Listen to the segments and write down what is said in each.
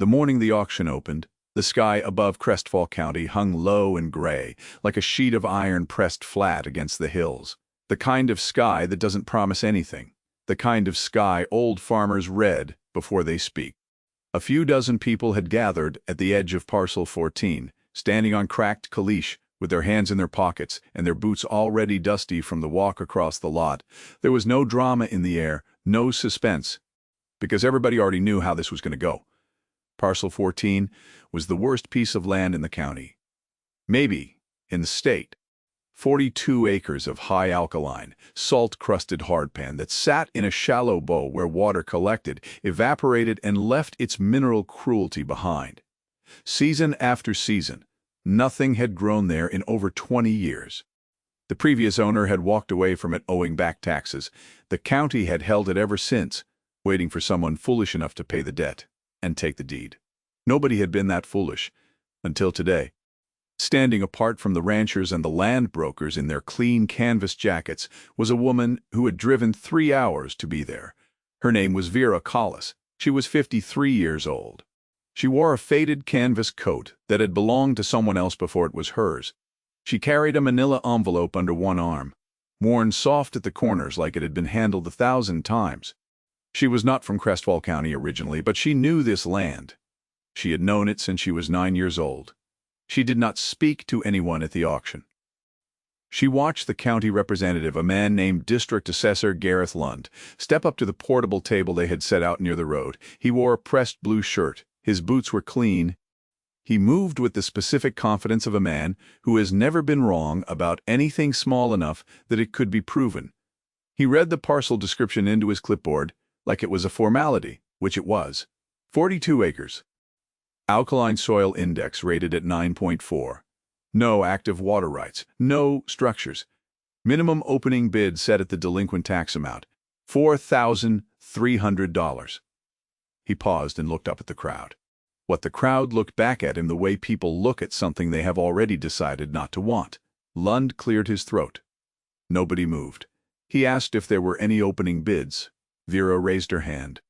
The morning the auction opened, the sky above Crestfall County hung low and gray, like a sheet of iron pressed flat against the hills. The kind of sky that doesn't promise anything. The kind of sky old farmers read before they speak. A few dozen people had gathered at the edge of Parcel 14, standing on cracked caliche, with their hands in their pockets and their boots already dusty from the walk across the lot. There was no drama in the air, no suspense, because everybody already knew how this was going to go. Parcel 14 was the worst piece of land in the county. Maybe in the state. 42 acres of high alkaline, salt-crusted hardpan that sat in a shallow bowl where water collected, evaporated, and left its mineral cruelty behind. Season after season, nothing had grown there in over 20 years. The previous owner had walked away from it owing back taxes. The county had held it ever since, waiting for someone foolish enough to pay the debt and take the deed. Nobody had been that foolish until today. Standing apart from the ranchers and the land brokers in their clean canvas jackets was a woman who had driven 3 hours to be there. Her name was Vera Collis. She was 53 years old. She wore a faded canvas coat that had belonged to someone else before it was hers. She carried a manila envelope under one arm, worn soft at the corners like it had been handled 1,000 times. She was not from Crestfall County originally, but she knew this land. She had known it since she was 9 years old. She did not speak to anyone at the auction. She watched the county representative, a man named District Assessor Gareth Lund, step up to the portable table they had set out near the road. He wore a pressed blue shirt. His boots were clean. He moved with the specific confidence of a man who has never been wrong about anything small enough that it could be proven. He read the parcel description into his clipboard like it was a formality, which it was. 42 acres. Alkaline soil index rated at 9.4. No active water rights. No structures. Minimum opening bid set at the delinquent tax amount, $4,300. He paused and looked up at the crowd. What the crowd looked back at him the way people look at something they have already decided not to want. Lund cleared his throat. Nobody moved. He asked if there were any opening bids. Vera raised her hand.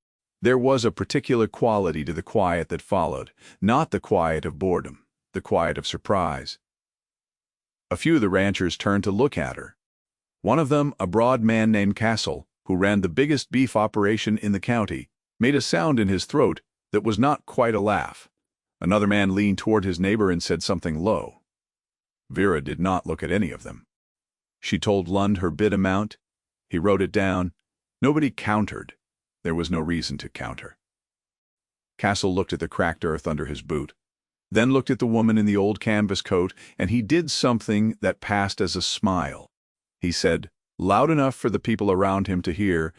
There was a particular quality to the quiet that followed, not the quiet of boredom, the quiet of surprise. A few of the ranchers turned to look at her. One of them, a broad man named Castle, who ran the biggest beef operation in the county, made a sound in his throat that was not quite a laugh. Another man leaned toward his neighbor and said something low. Vera did not look at any of them. She told Lund her bid amount. He wrote it down. Nobody countered. There was no reason to counter. Castle looked at the cracked earth under his boot, then looked at the woman in the old canvas coat, and he did something that passed as a smile. He said, loud enough for the people around him to hear,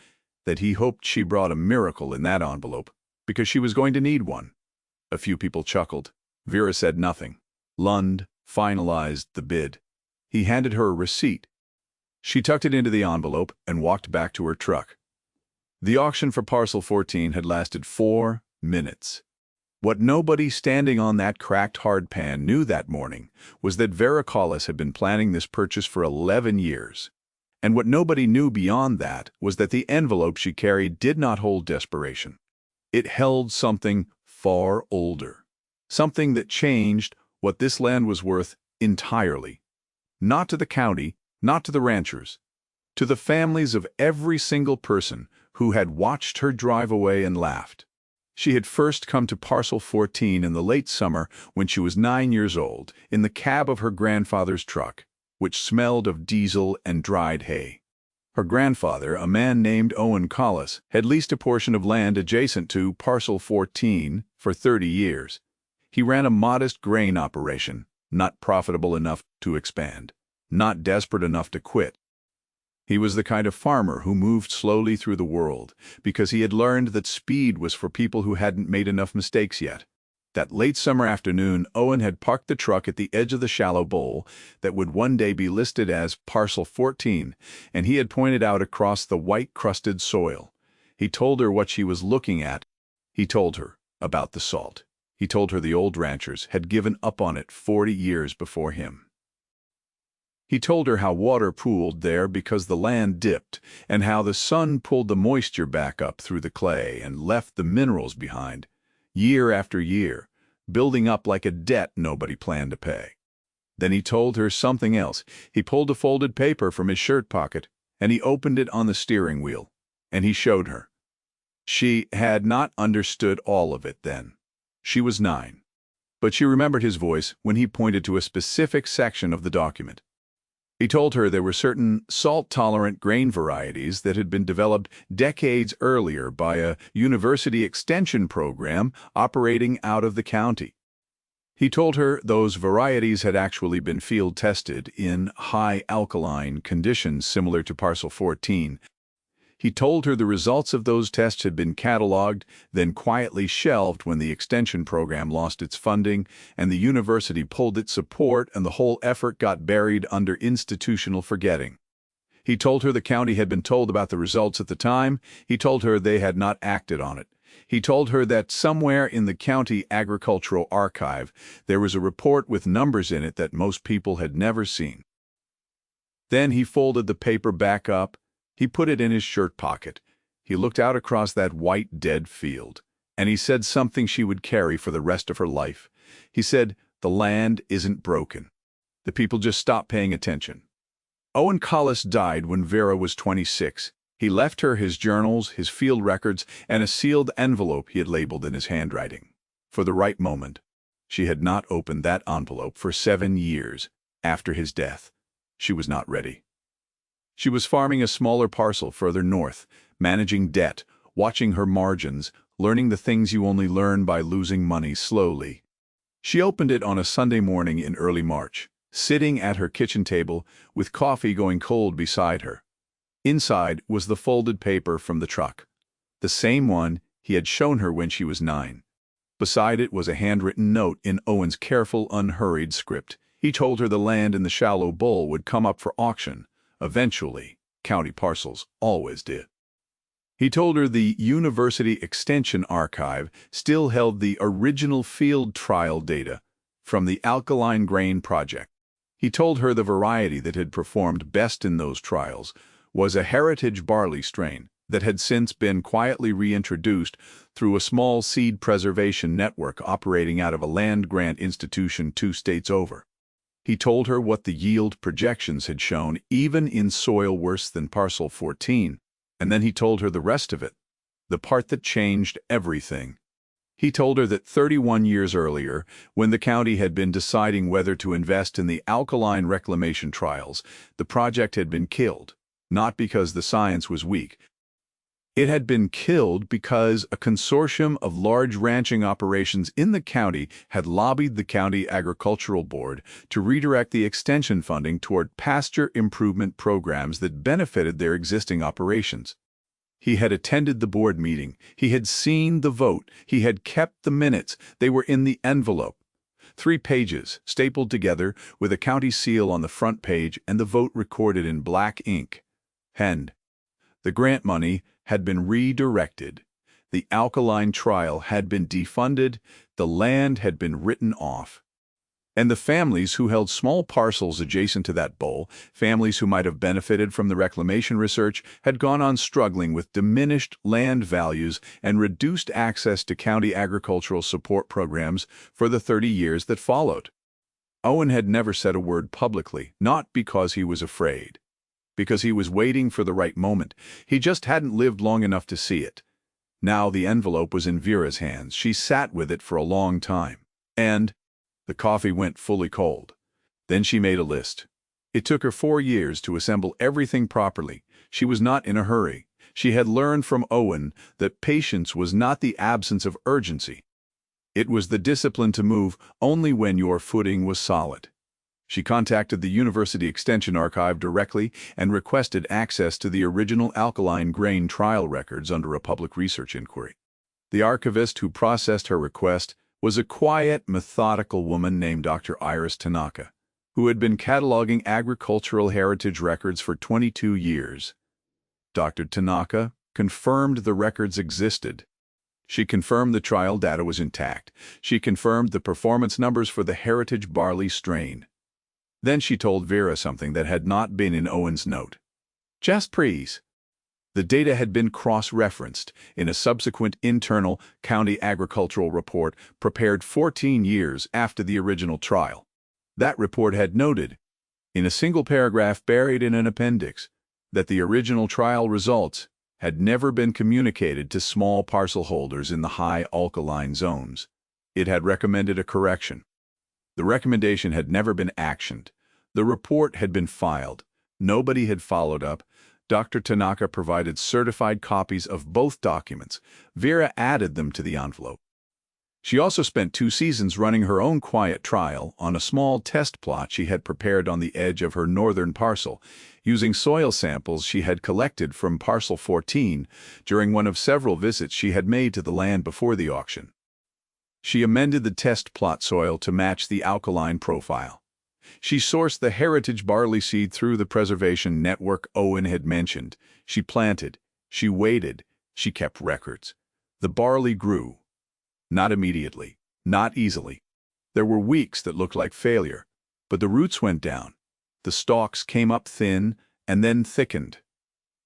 that he hoped she brought a miracle in that envelope, because she was going to need one. A few people chuckled. Vera said nothing. Lund finalized the bid. He handed her a receipt. She tucked it into the envelope and walked back to her truck. The auction for Parcel 14 had lasted 4 minutes. What nobody standing on that cracked hardpan knew that morning was that Vera Collis had been planning this purchase for 11 years. And what nobody knew beyond that was that the envelope she carried did not hold desperation. It held something far older. Something that changed what this land was worth entirely. Not to the county, not to the ranchers. To the families of every single person who had watched her drive away and laughed. She had first come to Parcel 14 in the late summer when she was 9 years old, in the cab of her grandfather's truck, which smelled of diesel and dried hay. Her grandfather, a man named Owen Collis, had leased a portion of land adjacent to Parcel 14 for 30 years. He ran a modest grain operation, not profitable enough to expand, not desperate enough to quit. He was the kind of farmer who moved slowly through the world because he had learned that speed was for people who hadn't made enough mistakes yet. That late summer afternoon, Owen had parked the truck at the edge of the shallow bowl that would one day be listed as Parcel 14, and he had pointed out across the white-crusted soil. He told her what she was looking at. He told her about the salt. He told her the old ranchers had given up on it 40 years before him. He told her how water pooled there because the land dipped, and how the sun pulled the moisture back up through the clay and left the minerals behind. year after year, building up like a debt nobody planned to pay. Then he told her something else. He pulled a folded paper from his shirt pocket, and he opened it on the steering wheel, and he showed her. She had not understood all of it then. She was 9. But she remembered his voice when he pointed to a specific section of the document. He told her there were certain salt-tolerant grain varieties that had been developed decades earlier by a university extension program operating out of the county. He told her those varieties had actually been field-tested in high alkaline conditions similar to Parcel 14. He told her the results of those tests had been cataloged, then quietly shelved when the extension program lost its funding and the university pulled its support and the whole effort got buried under institutional forgetting. He told her the county had been told about the results at the time. He told her they had not acted on it. He told her that somewhere in the county agricultural archive there was a report with numbers in it that most people had never seen. Then he folded the paper back up. He put it in his shirt pocket. He looked out across that white, dead field, and he said something she would carry for the rest of her life. He said, "The land isn't broken. The people just stopped paying attention." Owen Collis died when Vera was 26. He left her his journals, his field records, and a sealed envelope he had labeled in his handwriting. For the right moment. She had not opened that envelope for 7 years after his death. She was not ready. She was farming a smaller parcel further north, managing debt, watching her margins, learning the things you only learn by losing money slowly. She opened it on a Sunday morning in early March, sitting at her kitchen table with coffee going cold beside her. Inside was the folded paper from the truck, the same one he had shown her when she was 9. Beside it was a handwritten note in Owen's careful, unhurried script. He told her the land in the shallow bowl would come up for auction. Eventually, county parcels always did. He told her the University Extension Archive still held the original field trial data from the Alkaline Grain Project. He told her the variety that had performed best in those trials was a heritage barley strain that had since been quietly reintroduced through a small seed preservation network operating out of a land-grant institution 2 states over. He told her what the yield projections had shown, even in soil worse than Parcel 14, and then he told her the rest of it, the part that changed everything. He told her that 31 years earlier, when the county had been deciding whether to invest in the alkaline reclamation trials, the project had been killed, not because the science was weak. It had been killed because a consortium of large ranching operations in the county had lobbied the county agricultural board to redirect the extension funding toward pasture improvement programs that benefited their existing operations. He had attended the board meeting. He had seen the vote. He had kept the minutes. They were in the envelope. 3 pages, stapled together, with a county seal on the front page and the vote recorded in black ink. End. The grant money had been redirected. The alkaline trial had been defunded. The land had been written off. And the families who held small parcels adjacent to that bowl, families who might have benefited from the reclamation research, had gone on struggling with diminished land values and reduced access to county agricultural support programs for the 30 years that followed. Owen had never said a word publicly, not because he was afraid, because he was waiting for the right moment. He just hadn't lived long enough to see it. Now the envelope was in Vera's hands. She sat with it for a long time. And the coffee went fully cold. Then she made a list. It took her 4 years to assemble everything properly. She was not in a hurry. She had learned from Owen that patience was not the absence of urgency. It was the discipline to move only when your footing was solid. She contacted the University Extension Archive directly and requested access to the original alkaline grain trial records under a public research inquiry. The archivist who processed her request was a quiet, methodical woman named Dr. Iris Tanaka, who had been cataloging agricultural heritage records for 22 years. Dr. Tanaka confirmed the records existed. She confirmed the trial data was intact. She confirmed the performance numbers for the heritage barley strain. Then she told Vera something that had not been in Owen's note. "Just please." The data had been cross-referenced in a subsequent internal county agricultural report prepared 14 years after the original trial. That report had noted, in a single paragraph buried in an appendix, that the original trial results had never been communicated to small parcel holders in the high alkaline zones. It had recommended a correction. The recommendation had never been actioned. The report had been filed. Nobody had followed up. Dr. Tanaka provided certified copies of both documents. Vera added them to the envelope. She also spent 2 seasons running her own quiet trial on a small test plot she had prepared on the edge of her northern parcel, using soil samples she had collected from Parcel 14 during one of several visits she had made to the land before the auction. She amended the test plot soil to match the alkaline profile. She sourced the heritage barley seed through the preservation network Owen had mentioned. She planted, she waited, she kept records. The barley grew. Not immediately, not easily. There were weeks that looked like failure, but the roots went down. The stalks came up thin and then thickened.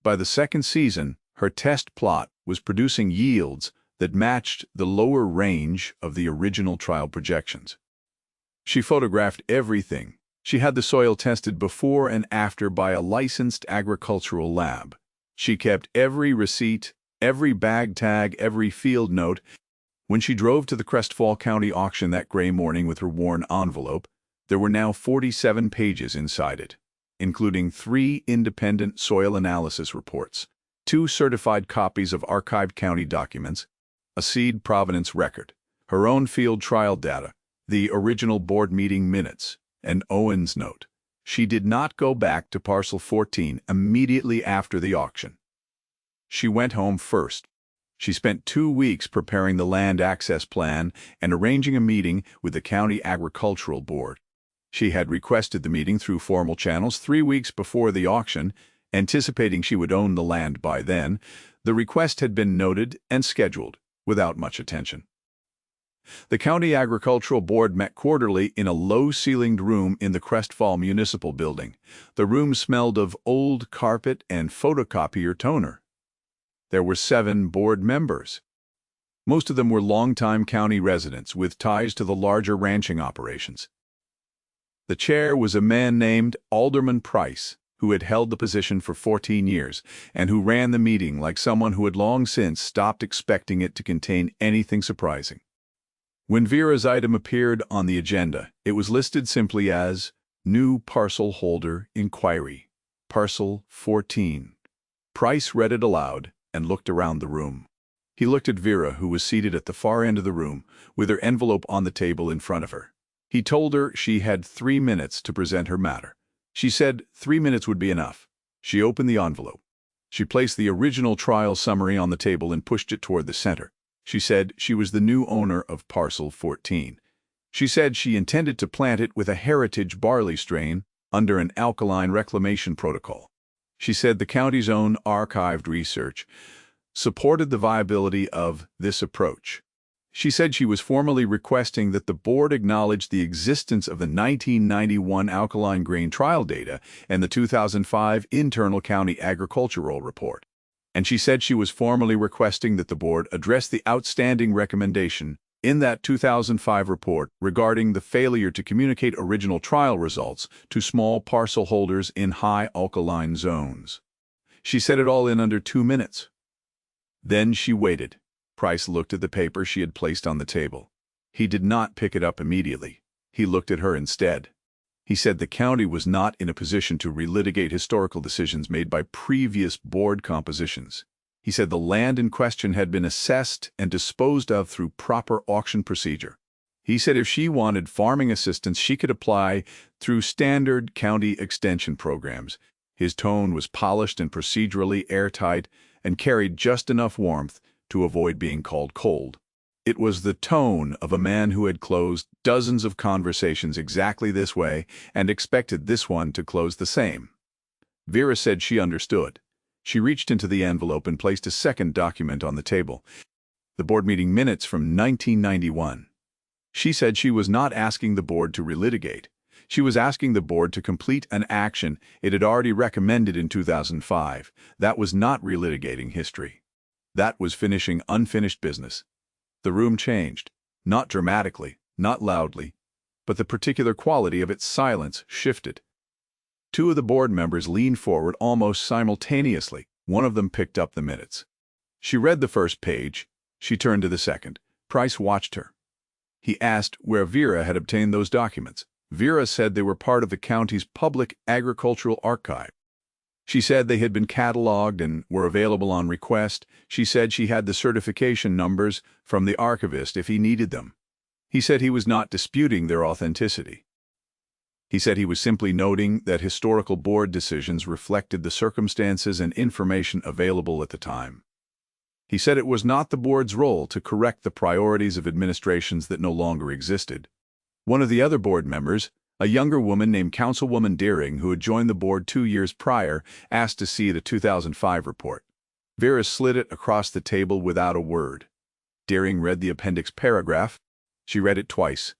By the second season, her test plot was producing yields that matched the lower range of the original trial projections. She photographed everything. She had the soil tested before and after by a licensed agricultural lab. She kept every receipt, every bag tag, every field note. When she drove to the Crestfall County auction that gray morning with her worn envelope, there were now 47 pages inside it, including 3 independent soil analysis reports, 2 certified copies of archived county documents, a seed provenance record, her own field trial data, the original board meeting minutes, and Owen's note. She did not go back to Parcel 14 immediately after the auction. She went home first. She spent 2 weeks preparing the land access plan and arranging a meeting with the county agricultural board. She had requested the meeting through formal channels 3 weeks before the auction, anticipating she would own the land by then. The request had been noted and scheduled, without much attention. The County Agricultural Board met quarterly in a low-ceilinged room in the Crestfall Municipal Building. The room smelled of old carpet and photocopier toner. There were 7 board members. Most of them were longtime county residents with ties to the larger ranching operations. The chair was a man named Alderman Price, who had held the position for 14 years and who ran the meeting like someone who had long since stopped expecting it to contain anything surprising. When Vera's item appeared on the agenda, it was listed simply as New Parcel Holder Inquiry, Parcel 14. Price read it aloud and looked around the room. He looked at Vera, who was seated at the far end of the room, with her envelope on the table in front of her. He told her she had 3 minutes to present her matter. She said 3 minutes would be enough. She opened the envelope. She placed the original trial summary on the table and pushed it toward the center. She said she was the new owner of Parcel 14. She said she intended to plant it with a heritage barley strain under an alkaline reclamation protocol. She said the county's own archived research supported the viability of this approach. She said she was formally requesting that the board acknowledge the existence of the 1991 alkaline grain trial data and the 2005 internal county agricultural report. And she said she was formally requesting that the board address the outstanding recommendation in that 2005 report regarding the failure to communicate original trial results to small parcel holders in high alkaline zones. She said it all in under 2 minutes. Then she waited. Price looked at the paper she had placed on the table. He did not pick it up immediately. He looked at her instead. He said the county was not in a position to relitigate historical decisions made by previous board compositions. He said the land in question had been assessed and disposed of through proper auction procedure. He said if she wanted farming assistance, she could apply through standard county extension programs. His tone was polished and procedurally airtight and carried just enough warmth to avoid being called cold. It was the tone of a man who had closed dozens of conversations exactly this way and expected this one to close the same. Vera said she understood. She reached into the envelope and placed a second document on the table, the board meeting minutes from 1991. She said she was not asking the board to relitigate. She was asking the board to complete an action it had already recommended in 2005. That was not relitigating history. That was finishing unfinished business. The room changed. Not dramatically, not loudly, but the particular quality of its silence shifted. Two of the board members leaned forward almost simultaneously. One of them picked up the minutes. She read the first page. She turned to the second. Price watched her. He asked where Vera had obtained those documents. Vera said they were part of the county's public agricultural archive. She said they had been cataloged and were available on request. She said she had the certification numbers from the archivist if he needed them. He said he was not disputing their authenticity. He said he was simply noting that historical board decisions reflected the circumstances and information available at the time. He said it was not the board's role to correct the priorities of administrations that no longer existed. One of the other board members, a younger woman named Councilwoman Deering, who had joined the board 2 years prior, asked to see the 2005 report. Vera slid it across the table without a word. Deering read the appendix paragraph. She read it twice.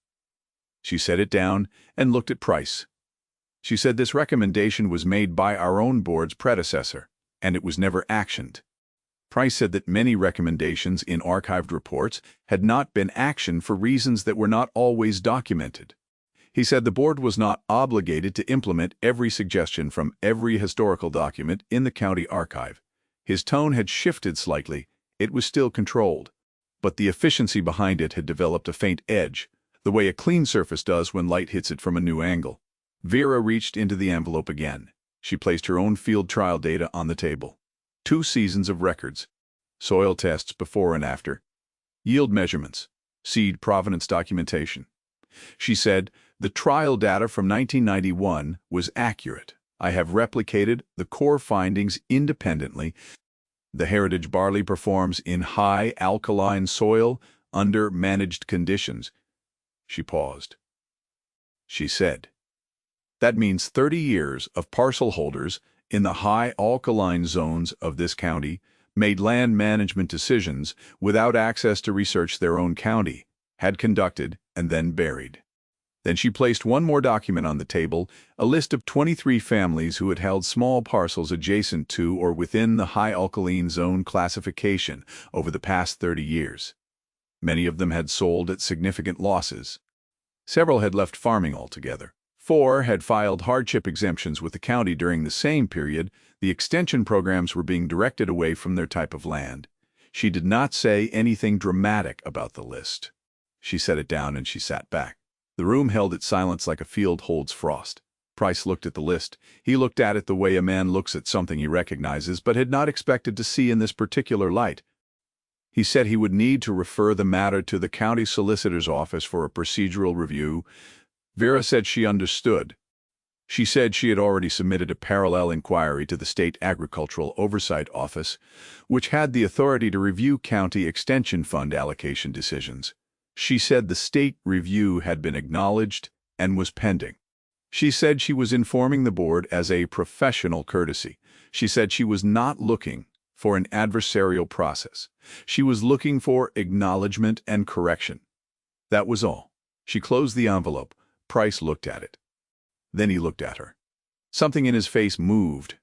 She set it down and looked at Price. She said this recommendation was made by our own board's predecessor, and it was never actioned. Price said that many recommendations in archived reports had not been actioned for reasons that were not always documented. He said the board was not obligated to implement every suggestion from every historical document in the county archive. His tone had shifted slightly. It was still controlled, but the efficiency behind it had developed a faint edge, the way a clean surface does when light hits it from a new angle. Vera reached into the envelope again. She placed her own field trial data on the table. 2 seasons of records, soil tests before and after, yield measurements, seed provenance documentation. She said, the trial data from 1991 was accurate. I have replicated the core findings independently. The heritage barley performs in high alkaline soil under managed conditions. She paused. She said, that means 30 years of parcel holders in the high alkaline zones of this county made land management decisions without access to research their own county, had conducted, and then buried. Then she placed one more document on the table, a list of 23 families who had held small parcels adjacent to or within the high alkaline zone classification over the past 30 years. Many of them had sold at significant losses. Several had left farming altogether. 4 had filed hardship exemptions with the county during the same period. The extension programs were being directed away from their type of land. She did not say anything dramatic about the list. She set it down and she sat back. The room held its silence like a field holds frost. Price looked at the list. He looked at it the way a man looks at something he recognizes but had not expected to see in this particular light. He said he would need to refer the matter to the county solicitor's office for a procedural review. Vera said she understood. She said she had already submitted a parallel inquiry to the State Agricultural Oversight Office, which had the authority to review county extension fund allocation decisions. She said the state review had been acknowledged and was pending. She said she was informing the board as a professional courtesy. She said she was not looking for an adversarial process. She was looking for acknowledgement and correction. That was all. She closed the envelope. Price looked at it. Then he looked at her. Something in his face moved.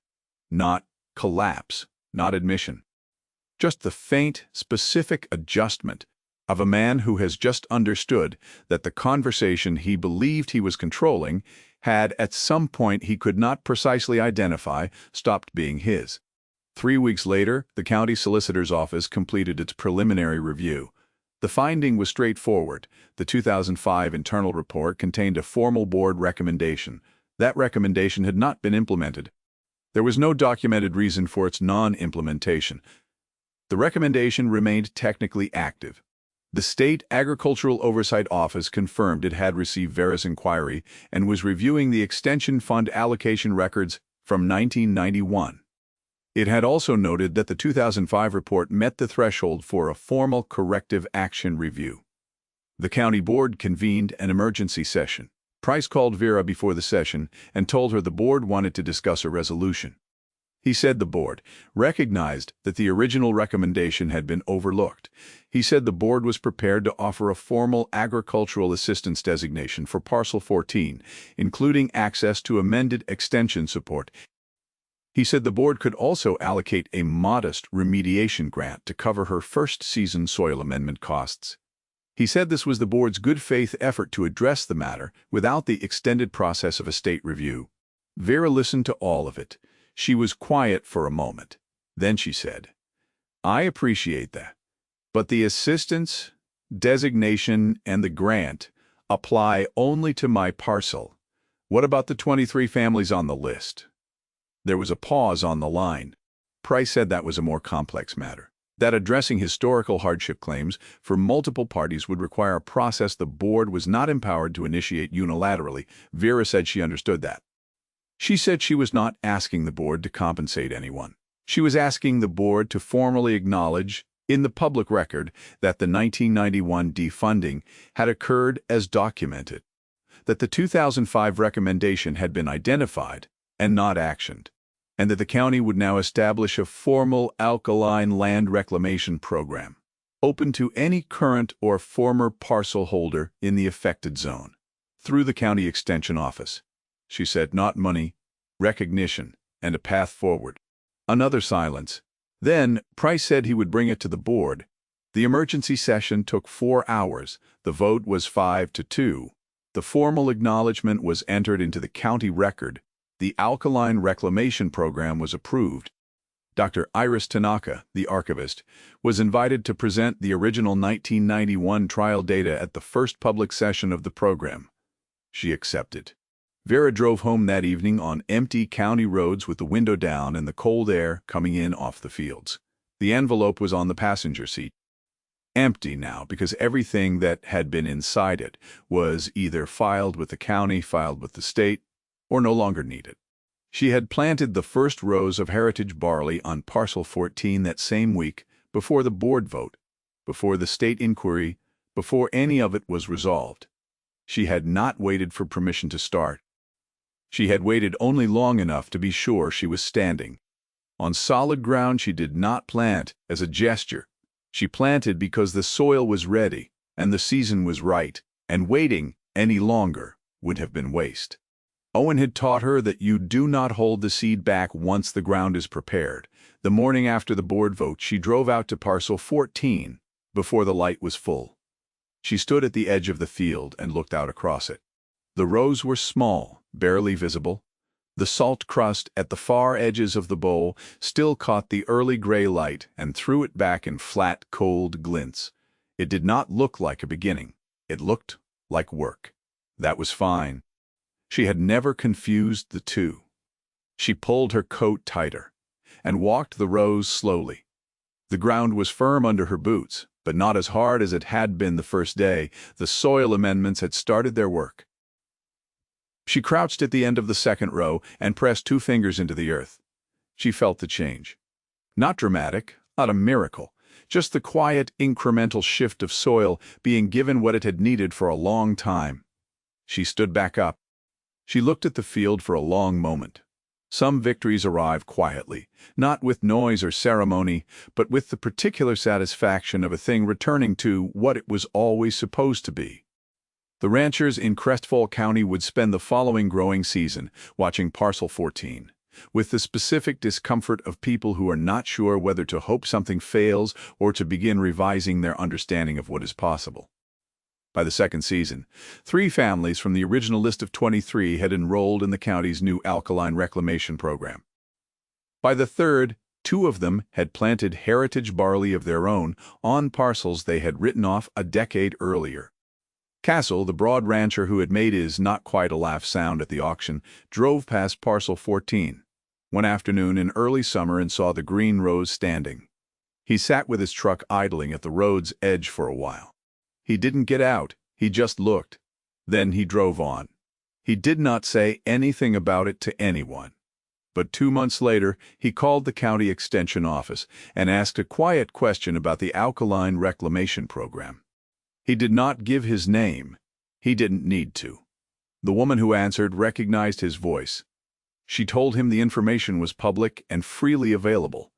Not collapse, not admission. Just the faint, specific adjustment of a man who has just understood that the conversation he believed he was controlling had, at some point he could not precisely identify, stopped being his. 3 weeks later, the county solicitor's office completed its preliminary review. The finding was straightforward. The 2005 internal report contained a formal board recommendation. That recommendation had not been implemented. There was no documented reason for its non-implementation. The recommendation remained technically active. The State Agricultural Oversight Office confirmed it had received Vera's inquiry and was reviewing the extension fund allocation records from 1991. It had also noted that the 2005 report met the threshold for a formal corrective action review. The county board convened an emergency session. Price called Vera before the session and told her the board wanted to discuss a resolution. He said the board recognized that the original recommendation had been overlooked. He said the board was prepared to offer a formal agricultural assistance designation for Parcel 14, including access to amended extension support. He said the board could also allocate a modest remediation grant to cover her first season soil amendment costs. He said this was the board's good faith effort to address the matter without the extended process of a state review. Vera listened to all of it. She was quiet for a moment. Then she said, "I appreciate that, but the assistance, designation, and the grant apply only to my parcel. What about the 23 families on the list?" There was a pause on the line. Price said that was a more complex matter, that addressing historical hardship claims for multiple parties would require a process the board was not empowered to initiate unilaterally. Vera said she understood that. She said she was not asking the board to compensate anyone. She was asking the board to formally acknowledge, in the public record, that the 1991 defunding had occurred as documented, that the 2005 recommendation had been identified and not actioned, and that the county would now establish a formal alkaline land reclamation program, open to any current or former parcel holder in the affected zone, through the county extension office. She said not money, recognition, and a path forward. Another silence. Then Price said he would bring it to the board. The emergency session took 4 hours. The vote was 5-2. The formal acknowledgement was entered into the county record. The alkaline reclamation program was approved. Dr. Iris Tanaka, the archivist, was invited to present the original 1991 trial data at the first public session of the program. She accepted. Vera drove home that evening on empty county roads with the window down and the cold air coming in off the fields. The envelope was on the passenger seat. Empty now because everything that had been inside it was either filed with the county, filed with the state, or no longer needed. She had planted the first rows of heritage barley on Parcel 14 that same week, before the board vote, before the state inquiry, before any of it was resolved. She had not waited for permission to start. She had waited only long enough to be sure she was standing on solid ground. She did not plant as a gesture. She planted because the soil was ready and the season was right, and waiting any longer would have been waste. Owen had taught her that you do not hold the seed back once the ground is prepared. The morning after the board vote, she drove out to Parcel 14 before the light was full. She stood at the edge of the field and looked out across it. The rows were small, barely visible. The salt crust at the far edges of the bowl still caught the early gray light and threw it back in flat, cold glints. It did not look like a beginning. It looked like work. That was fine. She had never confused the two. She pulled her coat tighter and walked the rows slowly. The ground was firm under her boots, but not as hard as it had been the first day. The soil amendments had started their work. She crouched at the end of the second row and pressed 2 fingers into the earth. She felt the change. Not dramatic, not a miracle, just the quiet, incremental shift of soil being given what it had needed for a long time. She stood back up. She looked at the field for a long moment. Some victories arrive quietly, not with noise or ceremony, but with the particular satisfaction of a thing returning to what it was always supposed to be. The ranchers in Crestfall County would spend the following growing season watching Parcel 14, with the specific discomfort of people who are not sure whether to hope something fails or to begin revising their understanding of what is possible. By the second season, 3 families from the original list of 23 had enrolled in the county's new alkaline reclamation program. By the third, 2 of them had planted heritage barley of their own on parcels they had written off a decade earlier. Castle, the broad rancher who had made his not quite a laugh sound at the auction, drove past Parcel 14 one afternoon in early summer and saw the green rows standing. He sat with his truck idling at the road's edge for a while. He didn't get out, he just looked. Then he drove on. He did not say anything about it to anyone. But 2 months later, he called the county extension office and asked a quiet question about the alkaline reclamation program. He did not give his name. He didn't need to. The woman who answered recognized his voice. She told him the information was public and freely available.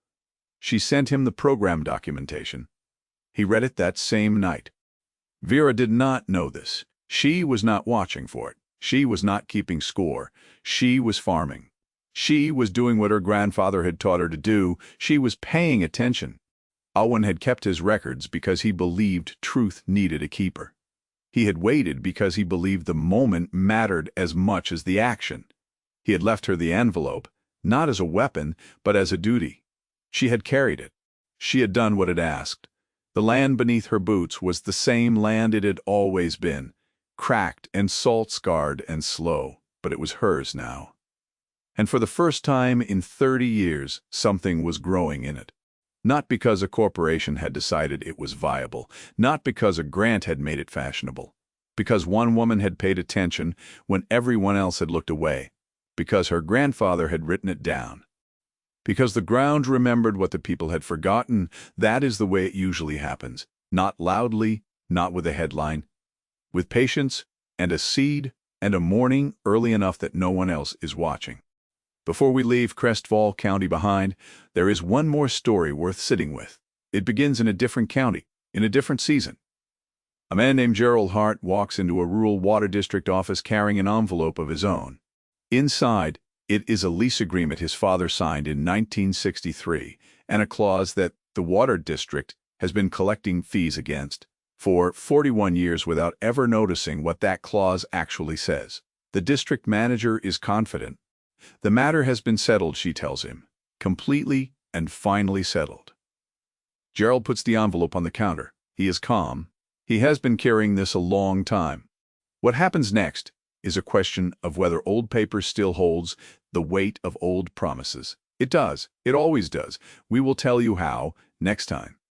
She sent him the program documentation. He read it that same night. Vera did not know this. She was not watching for it. She was not keeping score. She was farming. She was doing what her grandfather had taught her to do. She was paying attention. Owen had kept his records because he believed truth needed a keeper. He had waited because he believed the moment mattered as much as the action. He had left her the envelope, not as a weapon, but as a duty. She had carried it. She had done what it asked. The land beneath her boots was the same land it had always been, cracked and salt-scarred and slow, but it was hers now. And for the first time in 30 years, something was growing in it. Not because a corporation had decided it was viable, not because a grant had made it fashionable, because one woman had paid attention when everyone else had looked away, because her grandfather had written it down. Because the ground remembered what the people had forgotten. That is the way it usually happens. Not loudly, not with a headline. With patience and a seed and a morning early enough that no one else is watching. Before we leave Crestfall County behind, there is one more story worth sitting with. It begins in a different county, in a different season. A man named Gerald Hart walks into a rural water district office carrying an envelope of his own. Inside, it is a lease agreement his father signed in 1963 and a clause that the water district has been collecting fees against for 41 years without ever noticing what that clause actually says. The district manager is confident. The matter has been settled, she tells him. Completely and finally settled. Gerald puts the envelope on the counter. He is calm. He has been carrying this a long time. What happens next is a question of whether old paper still holds the weight of old promises. It does. It always does. We will tell you how next time.